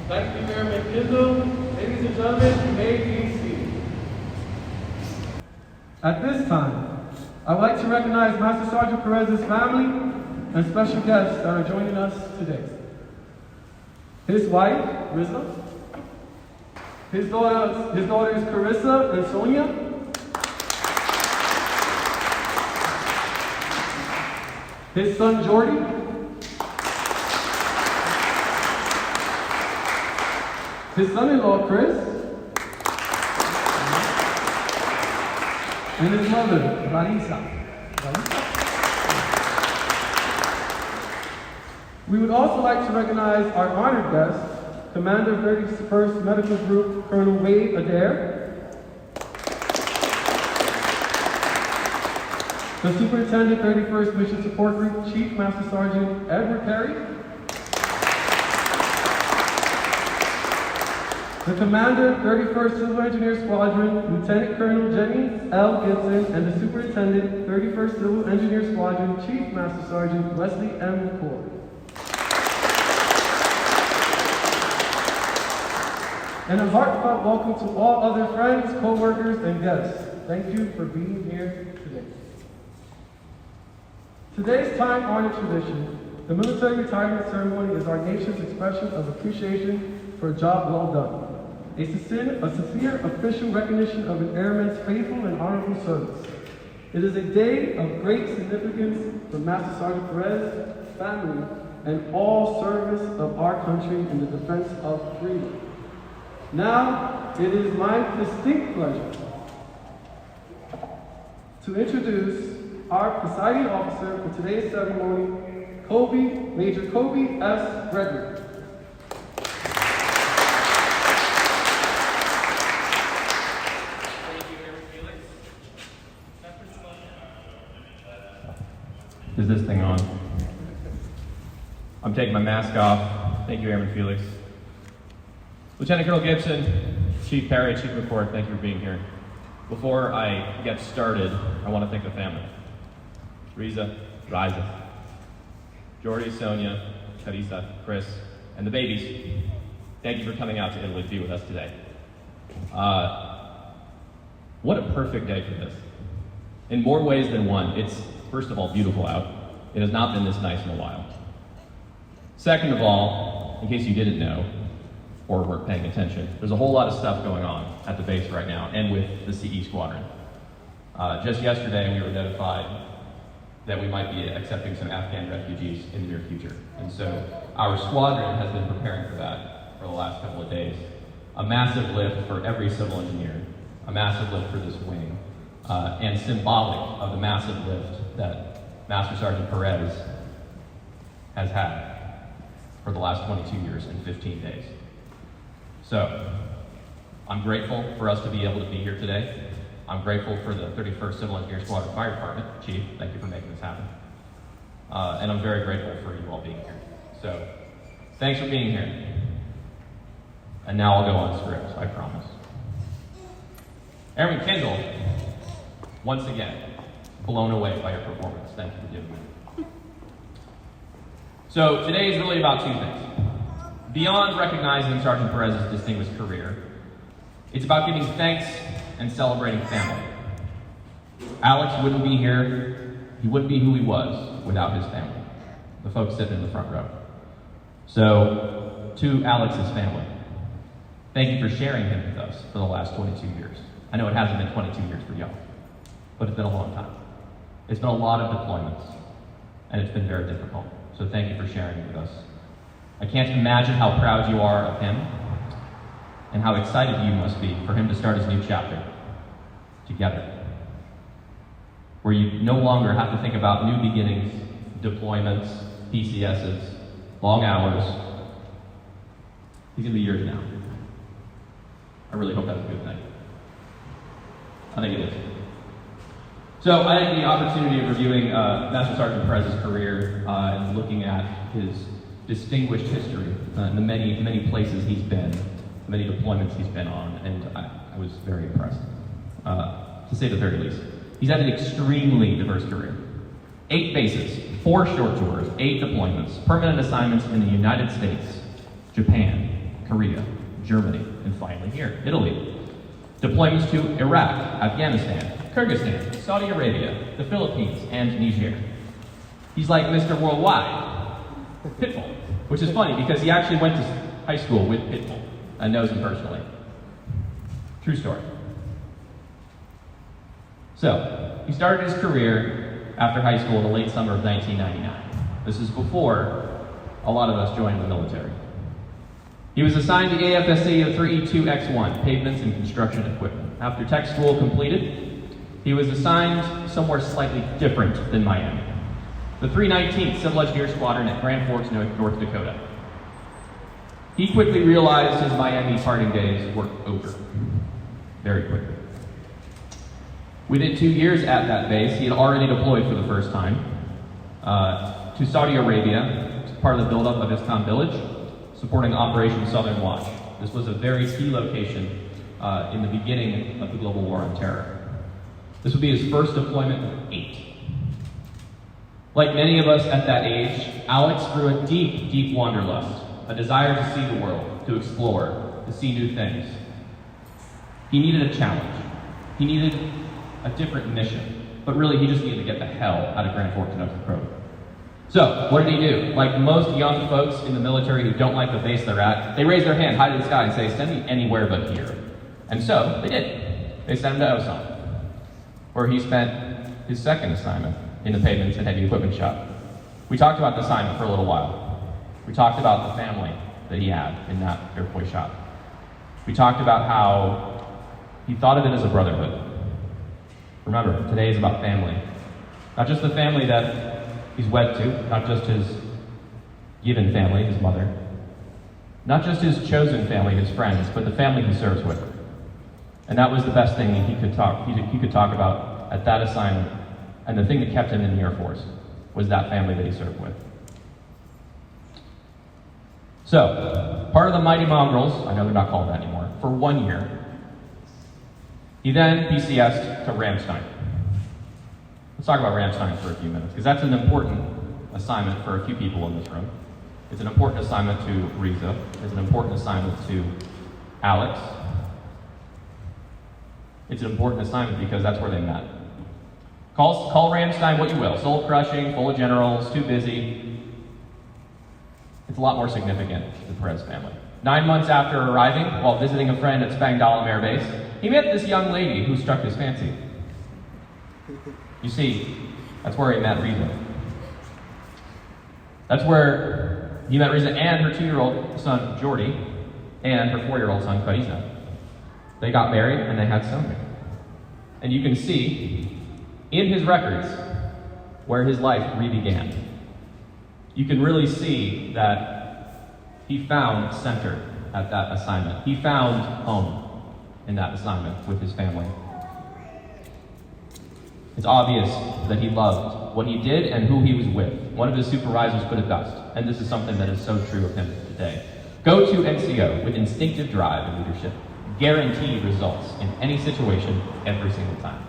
Thank you, Airman Kendall. Ladies and gentlemen, you may be seated. At this time, I would like to recognize Master Sergeant Perez's family and special guests that are joining us today. His wife, Rizza. His daughters, Carissa and Sonia. His son, Jordy. His son-in-law, Chris. And his mother, Larissa. We would also like to recognize our honored guest, Commander 31st Medical Group, Colonel Wade Adair. The Superintendent 31st Mission Support Group, Chief Master Sergeant Edward Perry. The Commander 31st Civil Engineer Squadron, Lieutenant Colonel Jenny L. Gibson, and the Superintendent 31st Civil Engineer Squadron, Chief Master Sergeant Wesley M. McCord. And a heartfelt welcome to all other friends, co-workers, and guests. Thank you for being here today. Today's time-honored tradition, the military retirement ceremony, is our nation's expression of appreciation for a job well done. A sincere official recognition of an airman's faithful and honorable service. It is a day of great significance for Master Sergeant Perez, family, and all service of our country in the defense of freedom. Now, it is my distinct pleasure to introduce our presiding officer for today's ceremony, Major Kobe S. Gregory. Is this thing on? I'm taking my mask off. Thank you, Airman Felix. Lieutenant Colonel Gibson, Chief Perry, Chief McCord, thank you for being here. Before I get started, I want to thank the family. Riza, Jordy, Sonia, Carissa, Chris, and the babies. Thank you for coming out to Italy to be with us today. What a perfect day for this. In more ways than one, it's, first of all, beautiful out. It has not been this nice in a while. Second of all, in case you didn't know, or weren't paying attention, there's a whole lot of stuff going on at the base right now, and with the CE squadron. Just yesterday, we were notified that we might be accepting some Afghan refugees in the near future. And so our squadron has been preparing for that for the last couple of days. A massive lift for every civil engineer, a massive lift for this wing, and symbolic of the massive lift that Master Sergeant Perez has had for the last 22 years and 15 days. So, I'm grateful for us to be able to be here today. I'm grateful for the 31st Civil Engineer Squadron Fire Department. Chief, thank you for making this happen. And I'm very grateful for you all being here. So, thanks for being here. And now I'll go on script, I promise. Airman Kendall, once again, blown away by your performance. Thank you for giving me. So, today is really about two things. Beyond recognizing Sergeant Perez's distinguished career, it's about giving thanks and celebrating family. Alex wouldn't be here, he wouldn't be who he was without his family, the folks sitting in the front row. So, to Alex's family, thank you for sharing him with us for the last 22 years. I know it hasn't been 22 years for y'all, but it's been a long time. It's been a lot of deployments, and it's been very difficult. So thank you for sharing it with us. I can't imagine how proud you are of him and how excited you must be for him to start his new chapter together, where you no longer have to think about new beginnings, deployments, PCSs, long hours. He's gonna be yours now. I really hope that's a good thing. I think it is. So I had the opportunity of reviewing Master Sergeant Perez's career and looking at his distinguished history and the many places he's been, the many deployments he's been on, and I was very impressed, to say the very least. He's had an extremely diverse career. 8 bases, 4 short tours, 8 deployments, permanent assignments in the United States, Japan, Korea, Germany, and finally here, Italy. Deployments to Iraq, Afghanistan, Kyrgyzstan, Saudi Arabia, the Philippines, and Niger. He's like Mr. Worldwide, Pitbull, which is funny because he actually went to high school with Pitbull and knows him personally. True story. So, he started his career after high school in the late summer of 1999. This is before a lot of us joined the military. He was assigned to AFSC of 3E2X1, Pavements and Construction Equipment. After tech school completed, he was assigned somewhere slightly different than Miami. The 319th Civil Engineer Squadron at Grand Forks, North Dakota. He quickly realized his Miami parting days were over. Very quickly. Within 2 years at that base, he had already deployed for the first time to Saudi Arabia, as part of the buildup of Iskan Village, supporting Operation Southern Watch. This was a very key location in the beginning of the global war on terror. This would be his first deployment of 8. Like many of us at that age, Alex grew a deep, deep wanderlust, a desire to see the world, to explore, to see new things. He needed a challenge. He needed a different mission, but really he just needed to get the hell out of Grand Forks, North Dakota. So, what did he do? Like most young folks in the military who don't like the base they're at, they raise their hand high to the sky and say, send me anywhere but here. And so, they did. They sent him to Osan, where he spent his second assignment in the Pavements and Heavy Equipment Shop. We talked about the assignment for a little while. We talked about the family that he had in that airport shop. We talked about how he thought of it as a brotherhood. Remember, today is about family. Not just the family that he's wed to, not just his given family, his mother, not just his chosen family, his friends, but the family he serves with. And that was the best thing he could talk about at that assignment, and the thing that kept him in the Air Force was that family that he served with. So, part of the Mighty Mongrels, I know they're not called that anymore, for 1 year. He then PCS'd to Ramstein. Let's talk about Ramstein for a few minutes, because that's an important assignment for a few people in this room. It's an important assignment to Riza. It's an important assignment to Alex. It's an important assignment because that's where they met. Call Ramstein what you will. Soul-crushing, full of generals, too busy. It's a lot more significant to the Perez family. 9 months after arriving, while visiting a friend at Spangdahlem Air Base, he met this young lady who struck his fancy. You see, that's where he met Riza. That's where he met Riza and her 2-year-old son, Jordi, and her 4-year-old son, Kaiza. They got married and they had Sonia. And you can see in his records where his life re-began. You can really see that he found center at that assignment. He found home in that assignment with his family. It's obvious that he loved what he did and who he was with. One of his supervisors put it best, and this is something that is so true of him today. Go to NCO with instinctive drive and leadership. Guaranteed results in any situation every single time.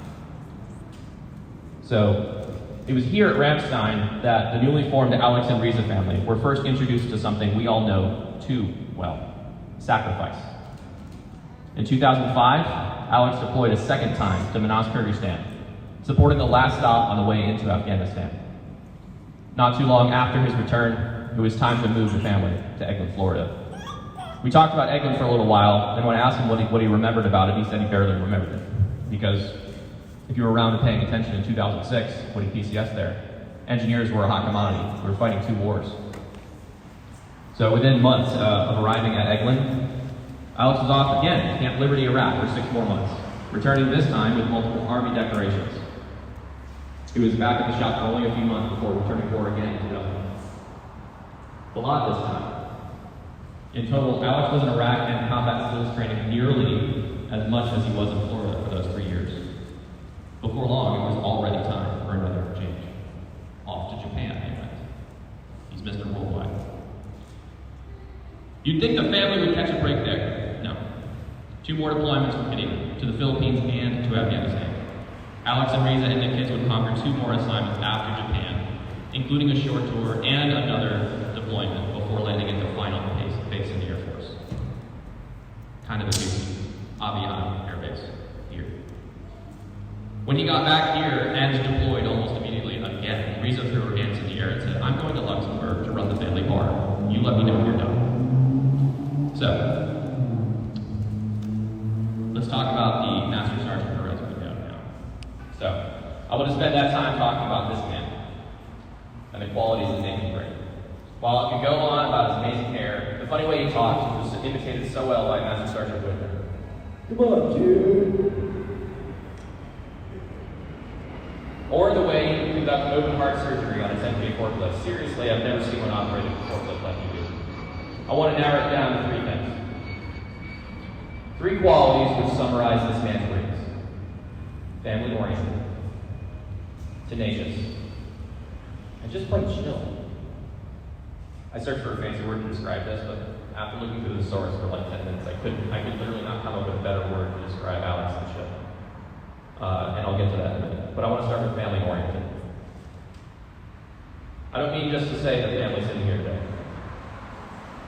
So, it was here at Ramstein that the newly formed Alex and Riza family were first introduced to something we all know too well: sacrifice. In 2005, Alex deployed a second time to Manas, Kyrgyzstan, supporting the last stop on the way into Afghanistan. Not too long after his return, it was time to move the family to Eglin, Florida. We talked about Eglin for a little while, and when I asked him what he remembered about it, he said he barely remembered it. Because if you were around and paying attention in 2006, when he PCS'd there, engineers were a hot commodity. We were fighting 2 wars. So within months of arriving at Eglin, Alex was off again to Camp Liberty, Iraq for 6 more months, returning this time with multiple Army decorations. He was back at the shop for only a few months before returning forward again in 2001. A lot this time. In total, Alex was in Iraq and combat skills training nearly as much as he was in Florida for those 3 years. Before long, it was already time for another change. Off to Japan, he went. He's Mr. Worldwide. You'd think the family would catch a break there. No. 2 more deployments were hitting, to the Philippines and to Afghanistan. Alex and Riza and the kids would conquer 2 more assignments after Japan, including a short tour and another deployment before landing at the final base in the Air Force. kind of a doozy, Aviano Air Base here. When he got back here and deployed almost immediately again, Risa threw her hands in the air and said, "I'm going to Luxembourg to run the family bar. You let me know when you're done." So, let's talk about the Master Sergeant Perez we know now. So, I want to spend that time talking about this man and the qualities that make him great. While I could go on about his amazing hair, the funny way he talked was imitated so well by Master Sergeant Whitmer. Come on, dude. Or the way he conducted open heart surgery on a 10-feet forklift. Seriously, I've never seen one operate a forklift like he did. I want to narrow it down to three things. Three qualities which summarize this man's greatness: family-oriented, tenacious, and just plain chill. I searched for a fancy word to describe this, but after looking through the source for like 10 minutes, I could literally not come up with a better word to describe Alex than chill. And I'll get to that in a minute. But I want to start with family-oriented. I don't mean just to say the family sitting here today.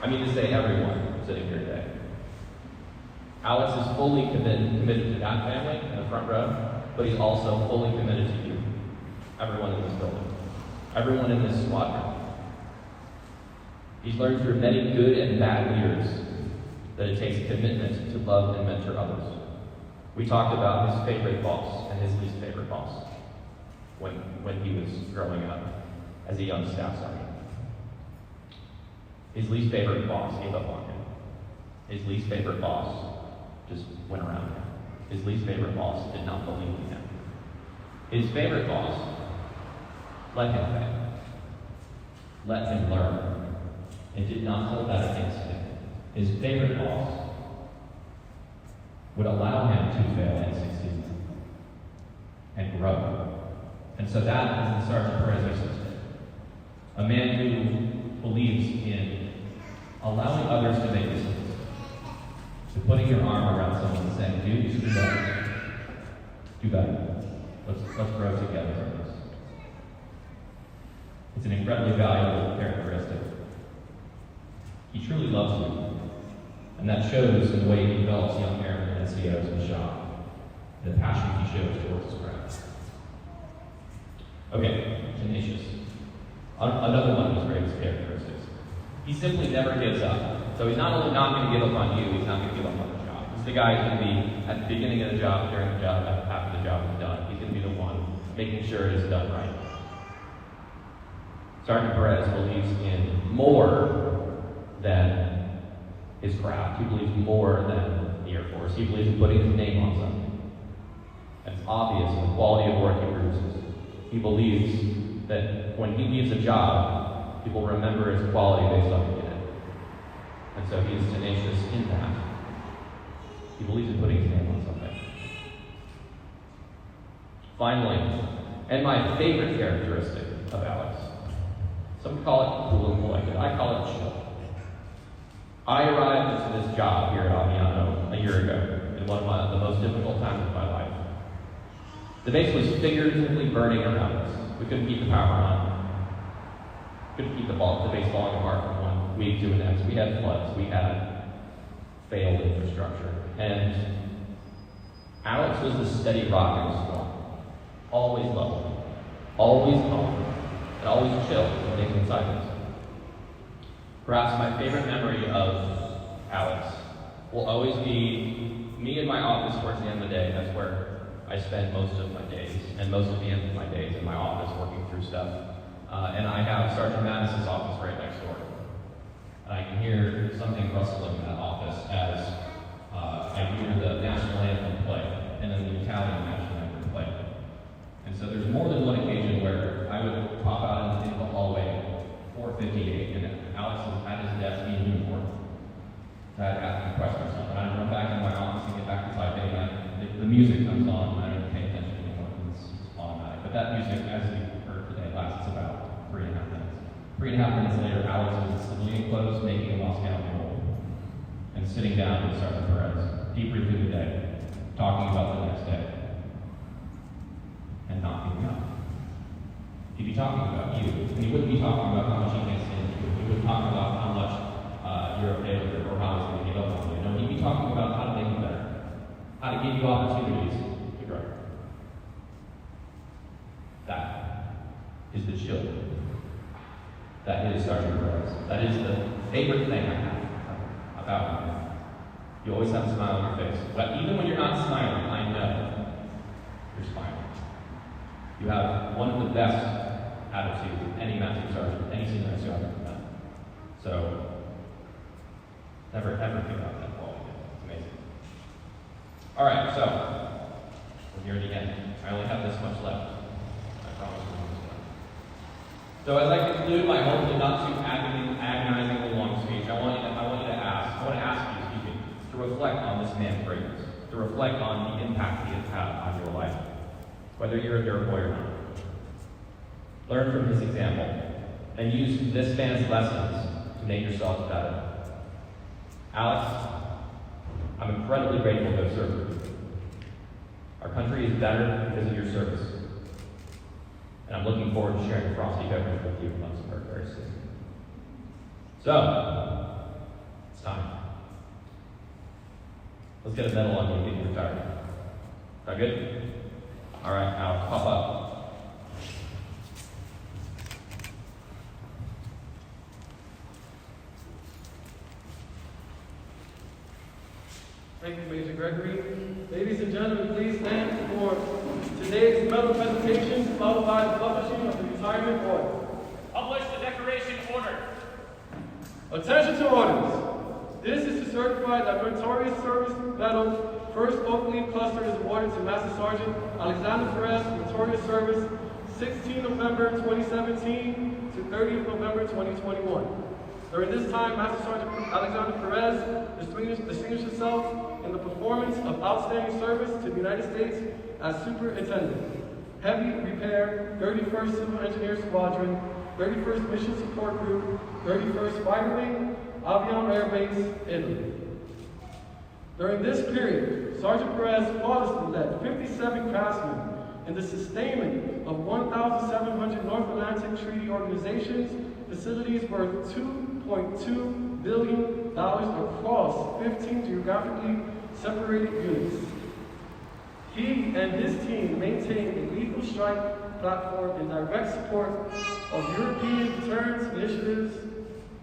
I mean to say everyone sitting here today. Alex is fully committed to that family in the front row, but he's also fully committed to you, everyone in this building, everyone in this squadron. He's learned through many good and bad years that it takes commitment to love and mentor others. We talked about his favorite boss and his least favorite boss when he was growing up as a young staff sergeant. His least favorite boss gave up on him. His least favorite boss just went around him. His least favorite boss did not believe in him. His favorite boss let him fail, let him learn, and did not hold that against him. His favorite boss would allow him to fail and succeed and grow. And so that is the Sergeant Perez system. A man who believes in allowing others to make decisions, to putting your arm around someone and saying, "Dude, you should do better. Do better. Let's grow together on this." It's an incredibly valuable characteristic. He truly loves you, and that shows in the way he develops young airmen and COs in the shop, the passion he shows towards his craft. Okay, tenacious. Another one of his greatest characteristics. He simply never gives up. So he's not only not going to give up on you, he's not going to give up on the job. He's the guy who's going to be at the beginning of the job, during the job, after the job is done. He's going to be the one making sure it is done right. Sergeant Perez believes in more than his craft. He believes more than the Air Force. He believes in putting his name on something. And it's obvious in the quality of work he produces. He believes that when he leaves a job, people remember his quality based on who did it. And so he is tenacious in that. He believes in putting his name on something. Finally, and my favorite characteristic of Alex, some call it cool and collected, I call it chill. I arrived into this job here at Aviano a year ago, in one of the most difficult times of my life. The base was figuratively burning around us. We couldn't keep the power on. Couldn't keep the base falling apart from one week to the next. We had floods. We had failed infrastructure. And Alex was the steady rock in the storm. Always lovely, always calm, and always chill when things inside us. Perhaps my favorite memory of Alex will always be me in my office towards the end of the day. That's where I spend most of my days, and most of the end of my days in my office working through stuff. And I have Sergeant Mattis's office right next door. And I can hear something rustling in that office as I hear the national anthem play, and then the Italian national anthem play. And so there's more than one occasion where I would pop out into the hallway, 4:58, and Alex is at his desk in uniform. So I'd ask him a question or something. I'd run back into my office and get back to typing, and the music comes on, and I don't pay attention anymore because it's automatic. But that music, as we heard today, lasts about 3.5 minutes. 3.5 minutes later, Alex is in civilian clothes making a Moscow roll and sitting down with Sergeant Perez, debriefing through the day, talking about the next day, and not giving up. He'd be talking about you, and he wouldn't be talking about how much he can't stand you. He wouldn't talk about how much you're a failure or how he's going to give up on you. No, he'd be talking about to give you opportunities to grow. That is the chill. That is Sergeant Perez. That is the favorite thing I have about him. You always have a smile on your face. But even when you're not smiling, I know you're smiling. You have one of the best attitudes of any master sergeant, any senior master sergeant I've met. So, never ever think about that quality. It's amazing. All right, so we're near the end. I only have this much left. I promise we're almost done. So as I conclude my hopefully not too agonizingly long speech, I want to ask you, to reflect on this man's greatness, to reflect on the impact he has had on your life, whether you're a dirt boy or not. Learn from his example, and use this man's lessons to make yourself better. Alex, I'm incredibly grateful to have served with you. Our country is better because of your service. And I'm looking forward to sharing a frosty beverage with you once more very soon. So, it's time. Let's get a medal on you and get you retired. Sound good? All right, Alex, pop up. Thank you, Major Gregory. Ladies and gentlemen, please stand for today's medal presentation, followed by the publishing of the retirement order. Publish the decoration order. Attention to orders. This is to certify that Meritorious Service Medal First Oak Leaf Cluster is awarded to Master Sergeant Alexander Perez, Meritorious Service, 16 November 2017 to 30th November 2021. During this time, Master Sergeant Alexander Perez distinguished himself in the performance of outstanding service to the United States as Superintendent, Heavy Repair, 31st Civil Engineer Squadron, 31st Mission Support Group, 31st Fighter Wing, Aviano Air Base, Italy. During this period, Sergeant Perez flawlessly led 57 craftsmen in the sustainment of 1,700 North Atlantic Treaty Organization's facilities worth $2.2 billion across 15 geographically separated units. He and his team maintained a lethal strike platform in direct support of European deterrence initiatives.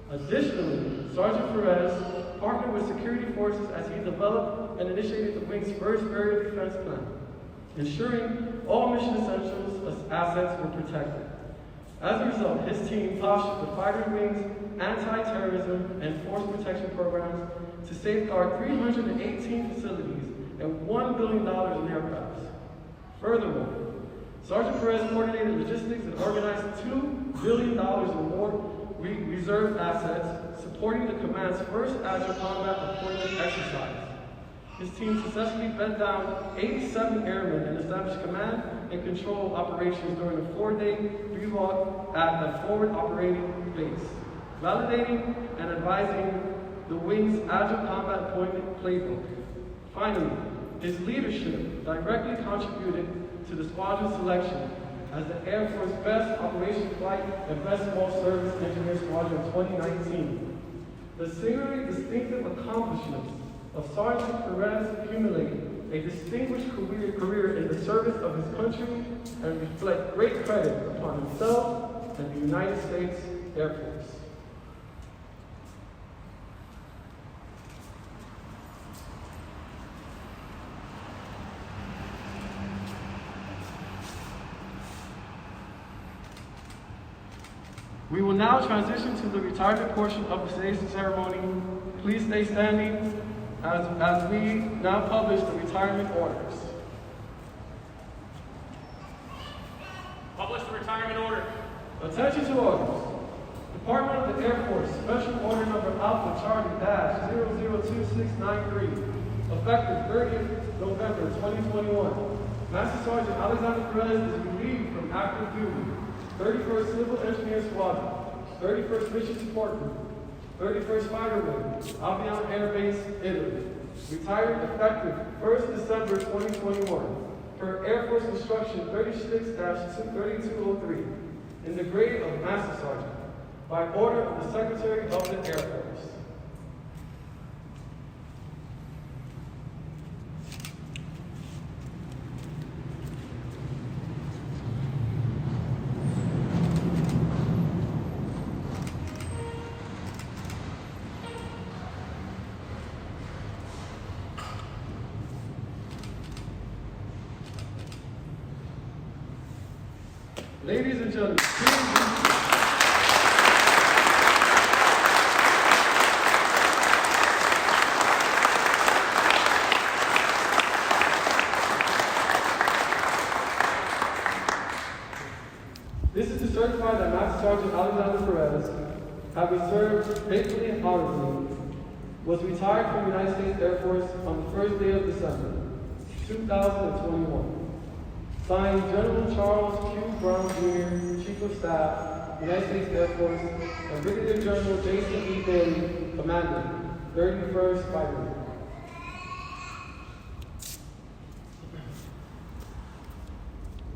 Additionally, Sergeant Perez partnered with security forces as he developed and initiated the Wing's first aerial defense plan, ensuring all mission essentials assets were protected. As a result, his team postured the Fighter Wing's anti-terrorism and force protection programs to safeguard 318 facilities and $1 billion in aircrafts. Furthermore, Sergeant Perez coordinated logistics and organized $2 billion in more reserve assets, supporting the command's first agile combat deployment exercise. His team successfully bent down 87 airmen and established command and control operations during a 4-day pre-walk at the forward operating base, validating and advising the Wing's agile combat deployment playbook. Finally, his leadership directly contributed to the squadron selection as the Air Force Best Operation Flight and Best Small Service Engineer Squadron 2019. The singularly distinctive accomplishments of Sergeant Perez accumulate a distinguished career in the service of his country and reflect great credit upon himself and the United States Air Force. We will now transition to the retirement portion of today's ceremony. Please stay standing as we now publish the retirement orders. Publish the retirement order. Attention to orders. Department of the Air Force, Special Order Number Alpha Charlie Dash 002693, effective 30th November 2021. Master Sergeant Alexander Perez is relieved from active duty. 31st Civil Engineer Squadron, 31st Mission Support Group, 31st Fighter Wing, Aviano Air Base, Italy. Retired effective 1st December 2021 per Air Force Instruction 36-3203 in the grade of Master Sergeant by order of the Secretary of the Air Force. Ladies and gentlemen, please. This is to certify that Master Sergeant Aviano Perez, having served faithfully and honorably, was retired from the United States Air Force on the first day of December, 2021. Signed, General Charles Q. Brown Jr., Chief of Staff, United States Air Force, and Brigadier General Jason E. Bailey, Commander, 31st Fighter.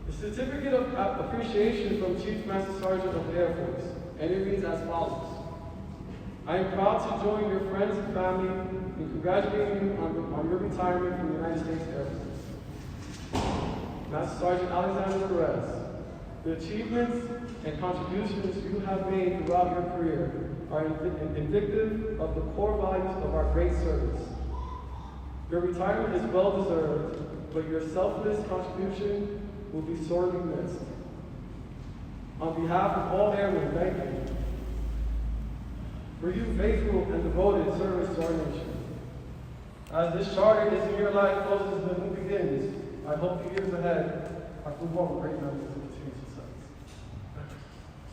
The certificate of appreciation from Chief Master Sergeant of the Air Force, and it reads as follows. I am proud to join your friends and family in congratulating you on your retirement from the United States Air Force. Master Sergeant Alexander Perez, the achievements and contributions you have made throughout your career are indicative of the core values of our great service. Your retirement is well deserved, but your selfless contribution will be sorely missed. On behalf of all airmen, thank you for your faithful and devoted service to our nation. As this charter this year life closes and new begins, I hope the years ahead are full of great memories and continued success.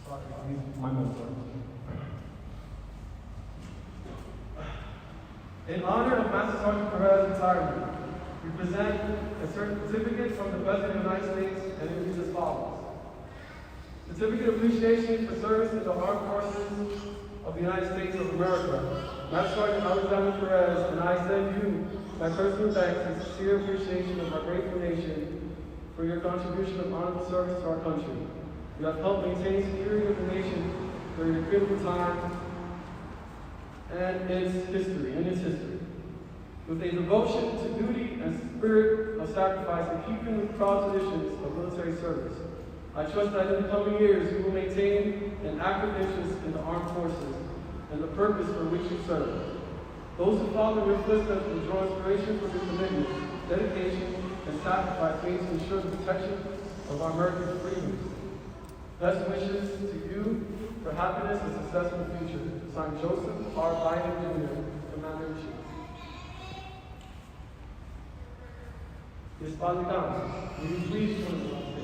Sorry, my notes are. In honor of Master Sergeant Perez's retirement, we present a certificate from the President of the United States, and it reads as follows. Certificate of Appreciation for Service in the Armed Forces of the United States of America. Master Sergeant Alexander Perez and I send you my personal thanks and sincere appreciation of our grateful nation for your contribution of honorable service to our country. You have helped maintain security of the nation during a critical time and its history. With a devotion to duty and spirit of sacrifice in keeping with proud traditions of military service, I trust that in the coming years you will maintain an active interest in the armed forces and the purpose for which you serve. Those who follow your footsteps will draw inspiration from your commitment, dedication, and sacrifice made to ensure the protection of our American freedoms. Best wishes to you for happiness and successful future. Signed, Joseph R. Biden Jr., Commander-in-Chief. Ms. Palicano, will you please join me on stage?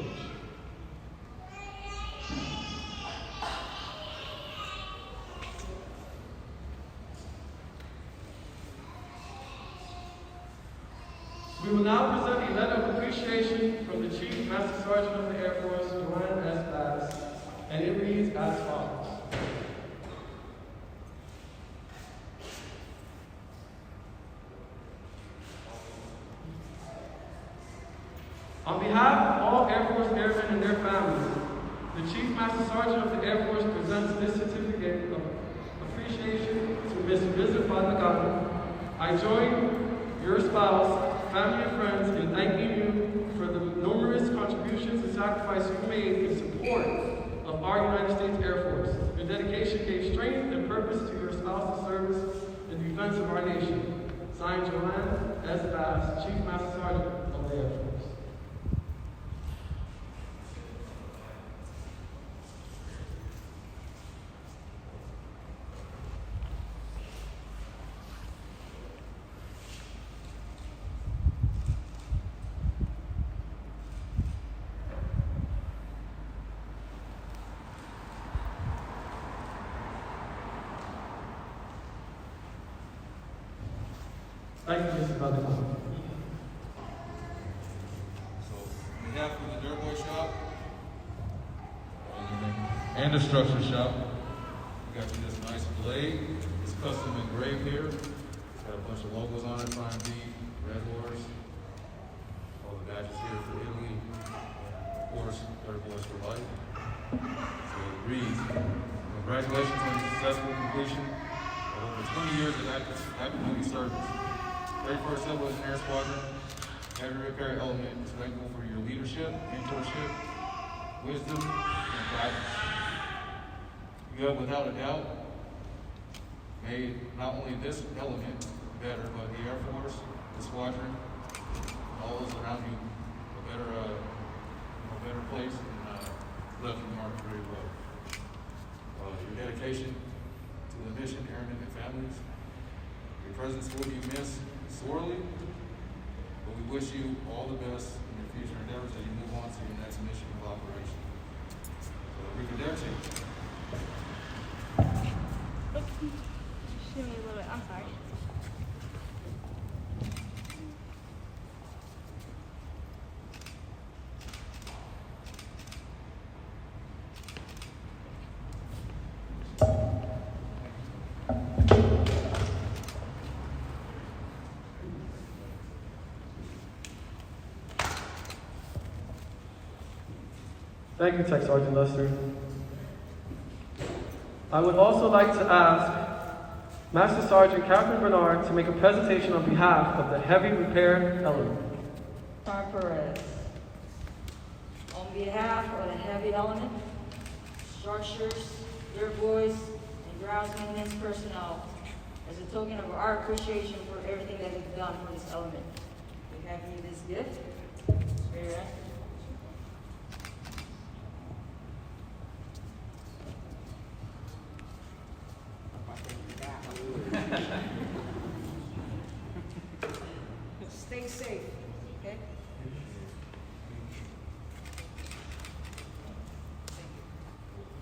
We will now present a letter of appreciation from the Chief Master Sergeant of the Air Force, Joanne S. Bass, and it reads as follows. On behalf of all Air Force airmen and their families, the Chief Master Sergeant of the Air Force presents this certificate of appreciation to Ms. Elizabeth Palicano. I join your spouse, family, and friends in thanking you for the numerous contributions and sacrifices you made in support of our United States Air Force. Your dedication gave strength and purpose to your spouse's service in defense of our nation. Signed, Joanne S. Bass, Chief Master Sergeant of the Air Force. Thank you, Mr. Palicano. So, on behalf of the Dirt Boy Shop and the Structure Shop, we got you this nice blade. It's custom engraved here. It's got a bunch of logos on it, Prime B, Red Horse, all the badges here for Italy, of course, Dirt Boys for life. So it reads, congratulations on the successful completion of over 20 years of active duty service. 31st Civil Engineer Squadron, Heavy Repair Element is thankful for your leadership, mentorship, wisdom, and guidance. You have, without a doubt, made not only this element better, but the Air Force, the squadron, all those around you a better place. And left your mark very well. Your dedication to the mission, airmen, and families. Your presence will be missed sorely, but we wish you all the best in your future endeavors as you move on to your next mission of operation. Reconduction. Shoot me a little bit. I'm sorry. Thank you, Tech Sergeant Lester. I would also like to ask Master Sergeant Captain Bernard to make a presentation on behalf of the Heavy Repair Element. Sergeant Perez. On behalf of the Heavy Element, structures, dirt boys, and grounds maintenance personnel, as a token of our appreciation for everything that you've done for this element, we have you this gift. Here. Stay safe, okay? Thank you.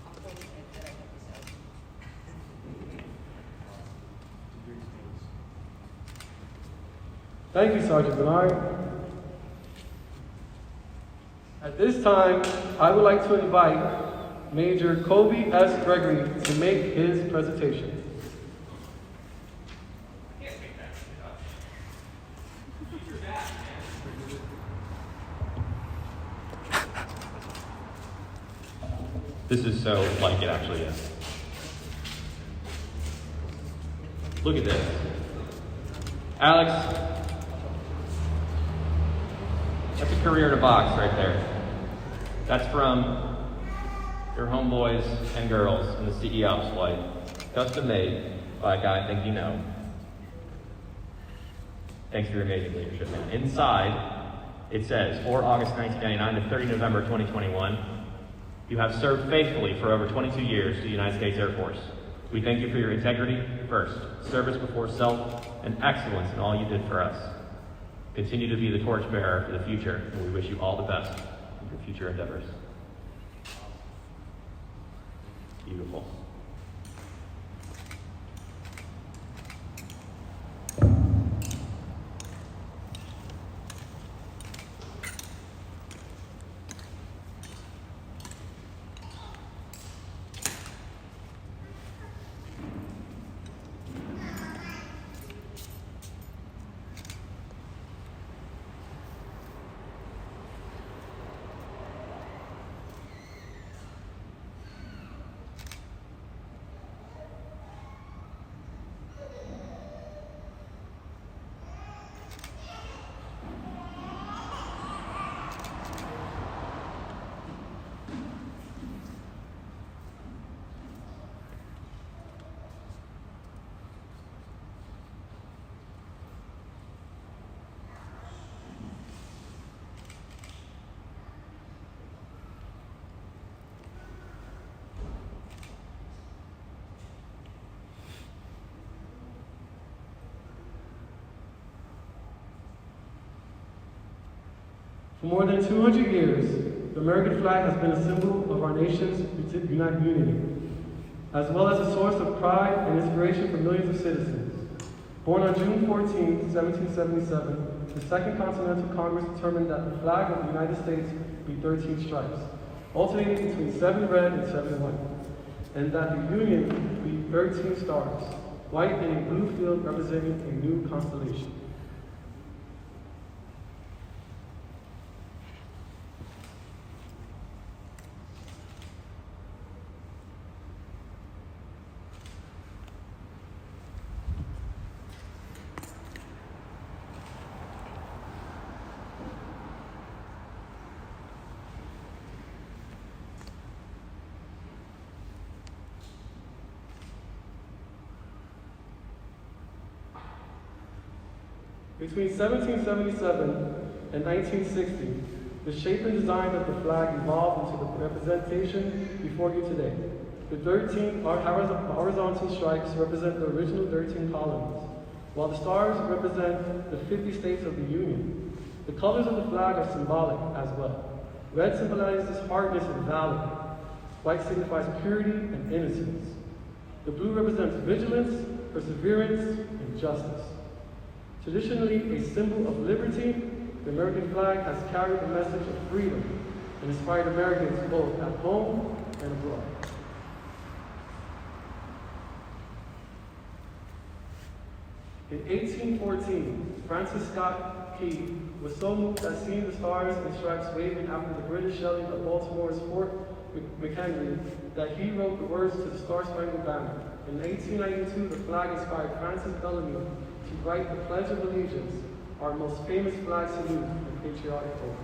I'm holding it that I have this out. Thank you, Sergeant Bernard. At this time, I would like to invite Major Kobe S. Gregory to make his presentation. This is so like it actually is. Look at this. Alex, that's a career in a box right there. That's from your homeboys and girls in the CE Ops flight, custom made by a guy I think you know. Thanks for your amazing leadership, man. Inside, it says, 4 August 1999 to 30 November 2021, you have served faithfully for over 22 years to the United States Air Force. We thank you for your integrity first, service before self, and excellence in all you did for us. Continue to be the torchbearer for the future, and we wish you all the best in your future endeavors. Beautiful. For more than 200 years, the American flag has been a symbol of our nation's unity, as well as a source of pride and inspiration for millions of citizens. Born on June 14, 1777, the Second Continental Congress determined that the flag of the United States be 13 stripes, alternating between 7 red and 7 white, and that the Union be 13 stars, white in a blue field representing a new constellation. Between 1777 and 1960, The shape and design of the flag evolved into the representation before you today. The 13 horizontal stripes represent the original 13 colonies, while the stars represent the 50 states of the Union. The colors of the flag are symbolic as well. Red symbolizes hardness and valor. White signifies purity and innocence. The blue represents vigilance, perseverance, and justice. Traditionally a symbol of liberty, the American flag has carried the message of freedom and inspired Americans both at home and abroad. In 1814, Francis Scott Key was so moved at seeing the stars and stripes waving after the British shelling of Baltimore's Fort McHenry that he wrote the words to the Star-Spangled Banner. In 1892, the flag inspired Francis Bellamy to write the Pledge of Allegiance, our most famous flag salute and patriotic oath.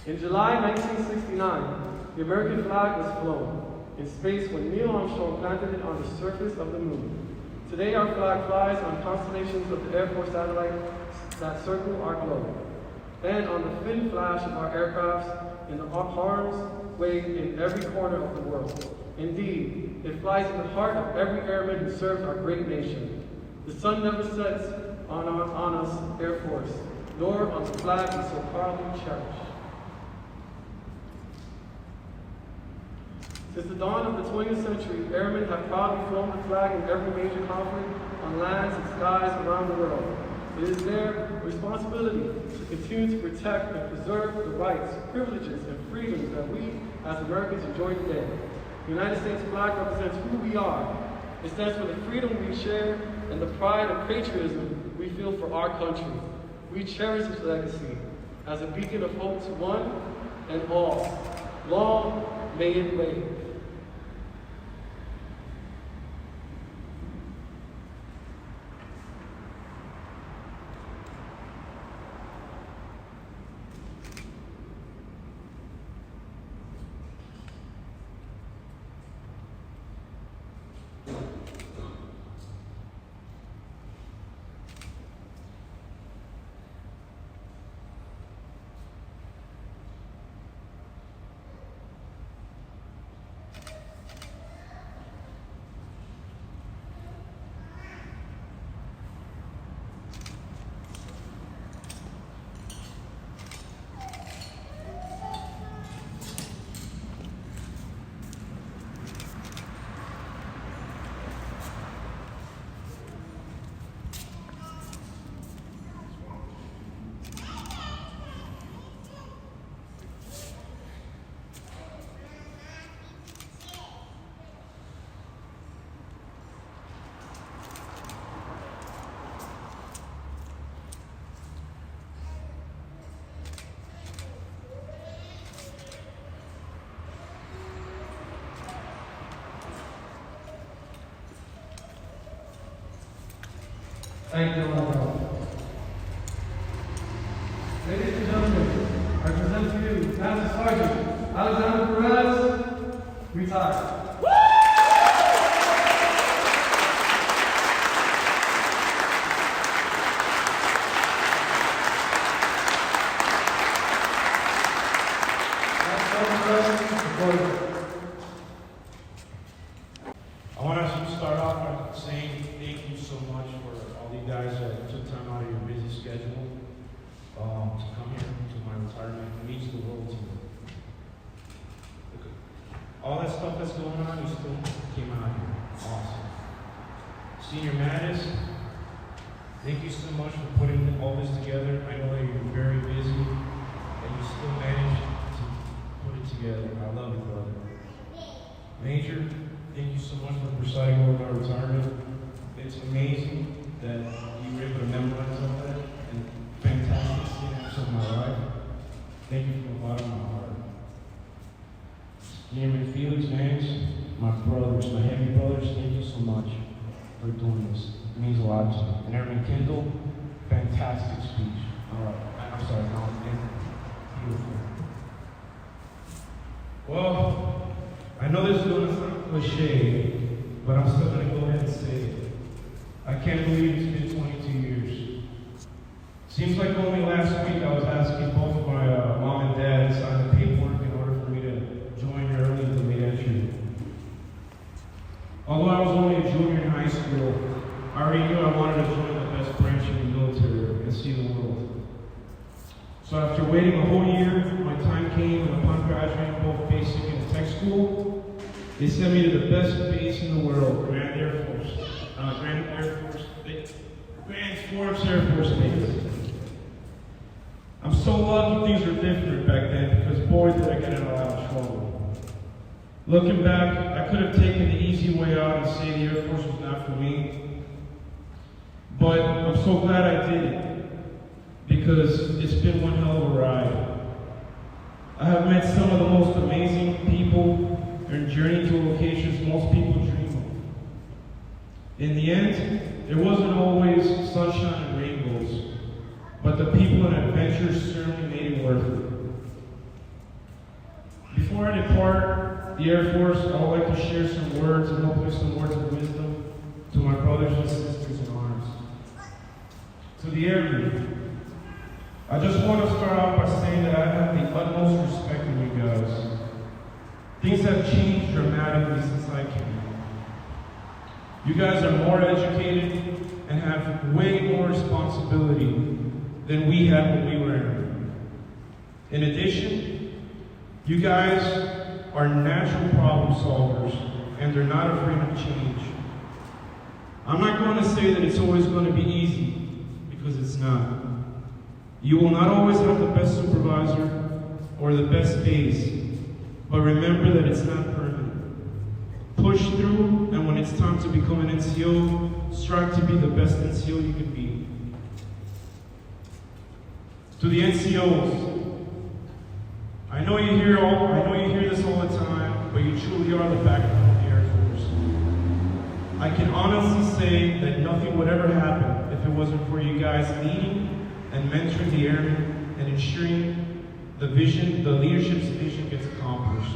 In July 1969, the American flag was flown in space when Neil Armstrong planted it on the surface of the moon. Today, our flag flies on constellations of the Air Force satellites that circle our globe, and on the thin flash of our aircrafts in the harm's way in every corner of the world. Indeed, it flies in the heart of every airman who serves our great nation. The sun never sets on us, Air Force, nor on the flag we so proudly cherish. Since the dawn of the 20th century, airmen have proudly flown the flag in every major conflict on lands and skies around the world. It is their responsibility to continue to protect and preserve the rights, privileges, and freedoms that we as Americans enjoy today. The United States flag represents who we are. It stands for the freedom we share and the pride and patriotism we feel for our country. We cherish its legacy as a beacon of hope to one and all. Long may it wave. Thank you, Alejandro. Ladies and gentlemen, I present to you Master Sergeant Alexander Perez, retired. I want to start off by saying thank you so much for all you guys that took time out of your busy schedule to come here to my retirement. It means the world to me. All that stuff that's going on, you still came out here. Awesome. Senior Mattis, thank you so much for putting all this together. I know that you're very busy and you still managed to put it together. I love you, brother. Major, thank you so much for presiding over our retirement. It's amazing that you were able to memorize all that, and fantastic seniors of my life. Thank you from the bottom of my heart. Chairman Felix Vance, my brothers, my heavy brothers, thank you so much for doing this. It means a lot to me. And Airman Kendall, fantastic speech. All right, I'm sorry, no, beautiful. Well, I I know this is going to sound cliche, but I'm still going to go ahead and say it. I can't believe it's been 22 years. Seems like only last week I was asking both of my mom and dad to sign the paperwork in order for me to join early in the late entry. Although I was only a junior in high school, I already knew I wanted to join the best branch in the military and see the world. So after waiting a whole year, my time came, and upon graduating both basic and tech school, they sent me to the best base in the world, Grand Forks Air Force Base. I'm so lucky things were different back then, because boy did I get in a lot of trouble. Looking back, I could have taken the easy way out and say the Air Force was not for me. But I'm so glad I did it, because it's been one hell of a ride. I have met some of the most amazing people and journeyed to locations most people dream of. In the end, it wasn't always sunshine and rainbows, but the people and adventures certainly made it worth it. Before I depart the Air Force, I would like to share some words and hopefully some words of wisdom to my brothers and sisters in arms. To the Airmen, I just want to start off by saying that I have the utmost respect in you guys. Things have changed dramatically since I came. You guys are more educated and have way more responsibility than we had when we were in. In addition, you guys are natural problem solvers and they're not afraid of change. I'm not going to say that it's always going to be easy, because it's not. You will not always have the best supervisor or the best base, but remember that it's not permanent. Push through, and when it's time to become an NCO, strive to be the best NCO you can be. To the NCOs, I know you hear this all the time, but you truly are the backbone of the Air Force. I can honestly say that nothing would ever happen if it wasn't for you guys leading and mentoring the airmen and ensuring the leadership's vision gets accomplished.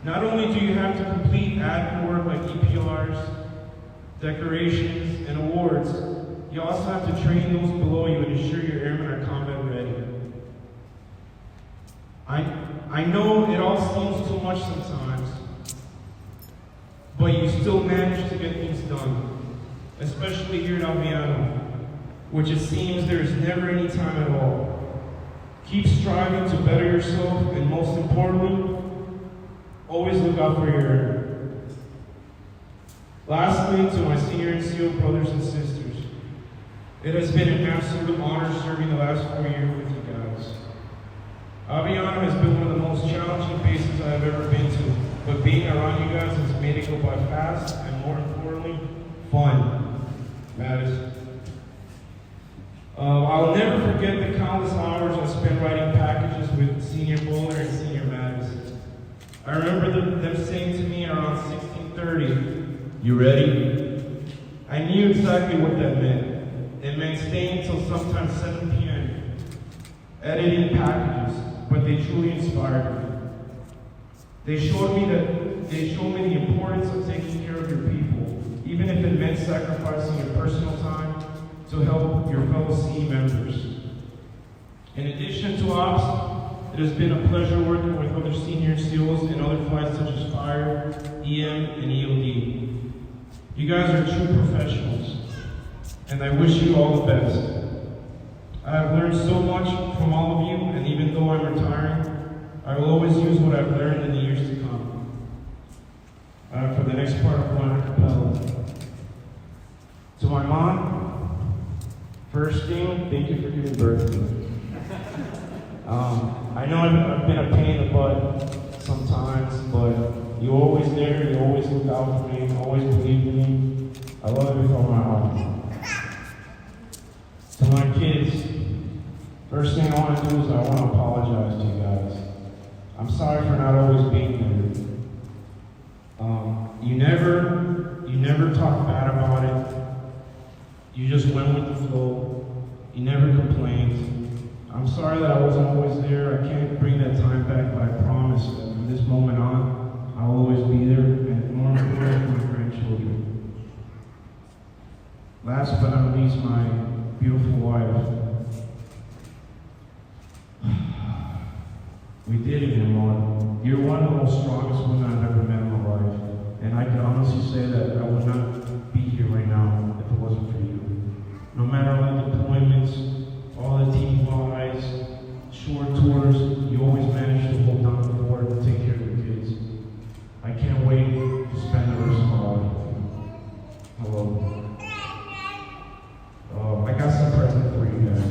Not only do you have to complete admin work like EPRs, decorations, and awards, you also have to train those below you and ensure your airmen are combat ready. I know it all seems too much sometimes, but you still manage to get things done, especially here at Aviano, which it seems there is never any time at all. Keep striving to better yourself, and most importantly, always look out for your airmen. Lastly, to my senior NCO brothers and sisters, it has been an absolute honor serving the last 4 years with you guys. Aviano has been one of the most challenging bases I have ever been to, but being around you guys has made it go by fast and, more importantly, fun. Matters. I'll never forget the countless hours I spent writing packages with Senior Bowler and Senior Mattis. I remember them saying to me around 16:30, "You ready?" I knew exactly what that meant. It meant staying until sometimes 7 p.m. editing packages, but they truly inspired me. They showed me the importance of taking care of your people, even if it meant sacrificing your personal time to help your fellow CE members. In addition to ops, it has been a pleasure working with other senior SEALs in other flights such as Fire, EM, and EOD. You guys are true professionals, and I wish you all the best. I have learned so much from all of you, and even though I'm retiring, I will always use what I've learned in the years to come. For the next part of my capella. To my mom, first thing, thank you for giving birth to me. I know I've been a pain in the butt sometimes, but you're always there, you always look out for me, always believe in me. I love you with all my heart. To my kids, first thing I want to do is I want to apologize to you guys. I'm sorry for not always being there. You never talked bad about it. You just went with the flow. You never complained. I'm sorry that I wasn't always there. I can't bring that time back, but I promise that from this moment on, I'll always be there, and more important, my grandchildren. Last but not least, my beautiful wife. We did it, Lord. You're one of the most strongest women I've ever met in my life. And I can honestly say that I would not be here right now if it wasn't for you. No matter all the deployments, all the TVIs, short tours, you always manage to hold down the fort and take care of the kids. I can't wait to spend the rest of my life with you. I love you. I got some present for you guys.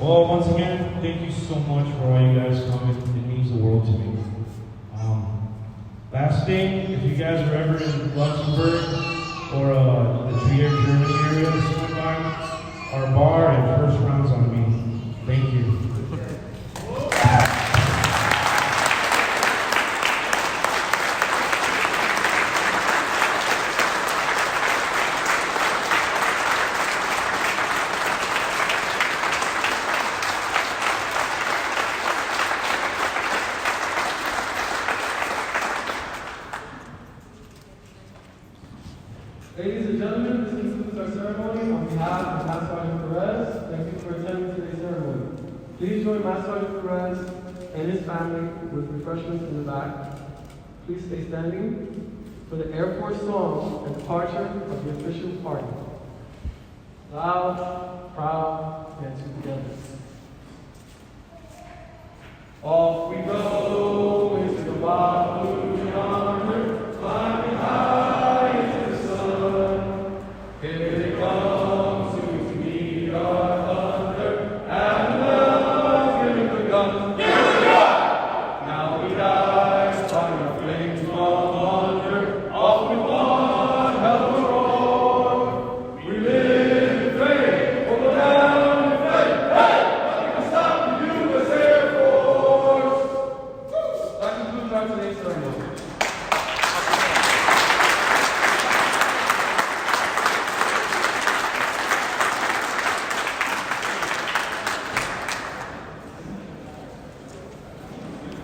Well, once again, thank you so much for all you guys coming. It means the world to me. Last thing, if you guys are ever in Luxembourg or the Trier, Germany area, swing by our bar and first rounds on me. Thank you. Ladies and gentlemen, this concludes our ceremony. On behalf of Master Sergeant Perez, thank you for attending today's ceremony. Please join Master Sergeant Perez and his family with refreshments in the back. Please stay standing for the Air Force song and departure of the official party. Loud, proud, and together. Off we go into the wild blue yonder, climbing high into the sun. Here they come to meet our thunder, and now give it the gun. Give it the gun! Now we die, fighting our flames from under, off with one hell of a roar. We live in faith, we'll go down in faith. Hey! Nothing can stop the U.S. Air Force! That concludes our today's ceremony.